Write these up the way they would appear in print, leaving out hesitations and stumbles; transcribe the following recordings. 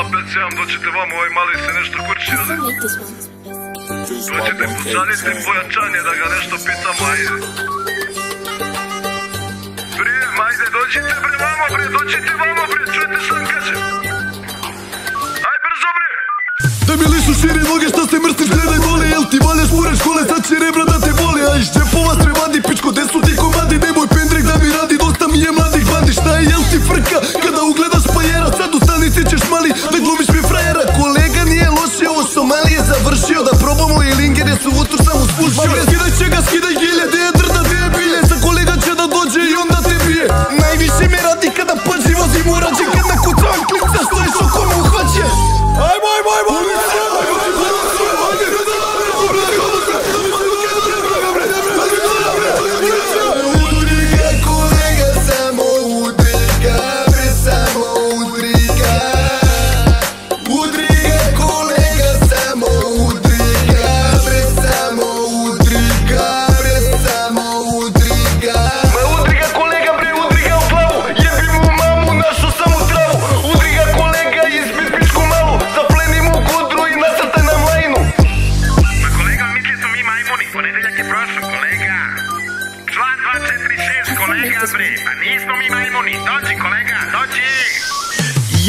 opet se vam, doćete vam, ovaj mali se nešto kurči, ali... Doćete, pošaljite pojačanje da ga nešto pitamo, ajde. Prijem, ajde, dođite bre vamo bre, dođite vamo bre, čujete šta vam kažem? Aj brzo bre! Da mi lišu širi noge šta se mrstiš, gledaj dole, jel ti valjaš mure škole, sad će rebra da te boli, a iz džepova strevandi, pičko, gde su ti komadi, nemoj pendrek da mi radi, dosta mi je mladih bandi, šta je, jel ti frka, kada ugledaš pajera, sad u stanici ćeš mali, da glumiš mi frajera, kolega nije loše, ovo Somali je završio, da probamo i linger, jer su utur sam uspušio, skidaj čega, skidaj gilje, gde je drda, gde je bilje, sa kolega će da dođe i onda te bije, najviše me radi kada pađi vozim urađe, kad na kućavan klinca stojiš oko me uhoće. Ajmo, ajmo, ajmo, udriga kolega, samo udriga, bre samo udriga. Udriga kolega, samo udriga, bre samo udriga, bre samo udriga. Ma udriga kolega bre, udriga u glavu, jebi mu mamu, našo sam u travu. Udriga kolega, izbit pičku malu, zapleni mu kudru i nasrtaj nam lajnu. Ma kolega, mislili smo mi majmuni, ponedeljak je prošao, kolega. Član 246, kolega bre, pa nismo mi majmuni, dođi kolega, dođi.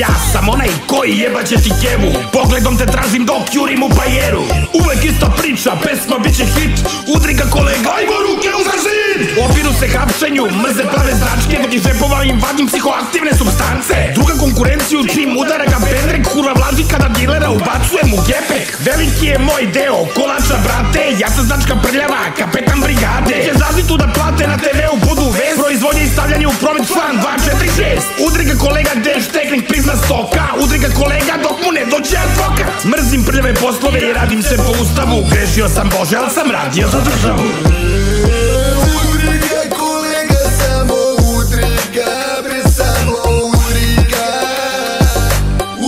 Ja sam onaj koji jebaće ti kevu, pogledom te tražim dok jurim u bajeru. Uvek ista priča, pesma bit će hit, udriga kolega, ajmo ruke u zid. Opiru se hapšenju, mrze prave značke, dok iz žepova im vadim psihoaktivne substance. Druga konkurenciju čim udara ga pendrek, kurva vlaži kada dilera ubacujem u gepek. Veliki je moj deo, kolača brate, ja sam značka prljava, kapetan brigade. Će zaštitu da plate na TV-u budu vest, proizvodnje i stavljanje u promet član 246. Udriga kolega, deš tehnik prizna stoka, udriga kolega dok mu ne dođe advokat. Mrzim prljave poslove i radim se po ustavu, grešio sam Bože, ali sam radio za državu. Udriga kolega, samo udriga, bre samo udriga.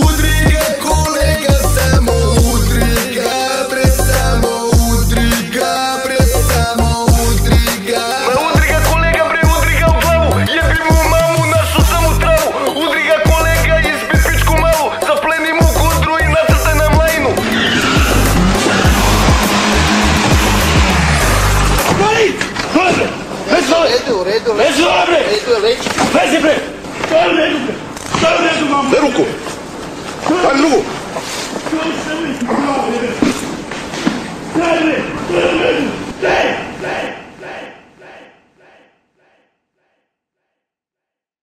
Udriga kolega, samo udriga, bre samo udriga, bre samo udriga. Ma udriga kolega bre, udriga u glavu, jebi mu mamu, našo sam u travu. Udriga kolega, izbit pičku malu, zapleni mu kudru i nasrtaj nam lajnu. U redu, Lezi dole bre! leći. Lezi bre! Daj u redu bre! Daj u redu mamo! Daj ruku! Daj ruku! Daj bre! Daj u redu! Daj!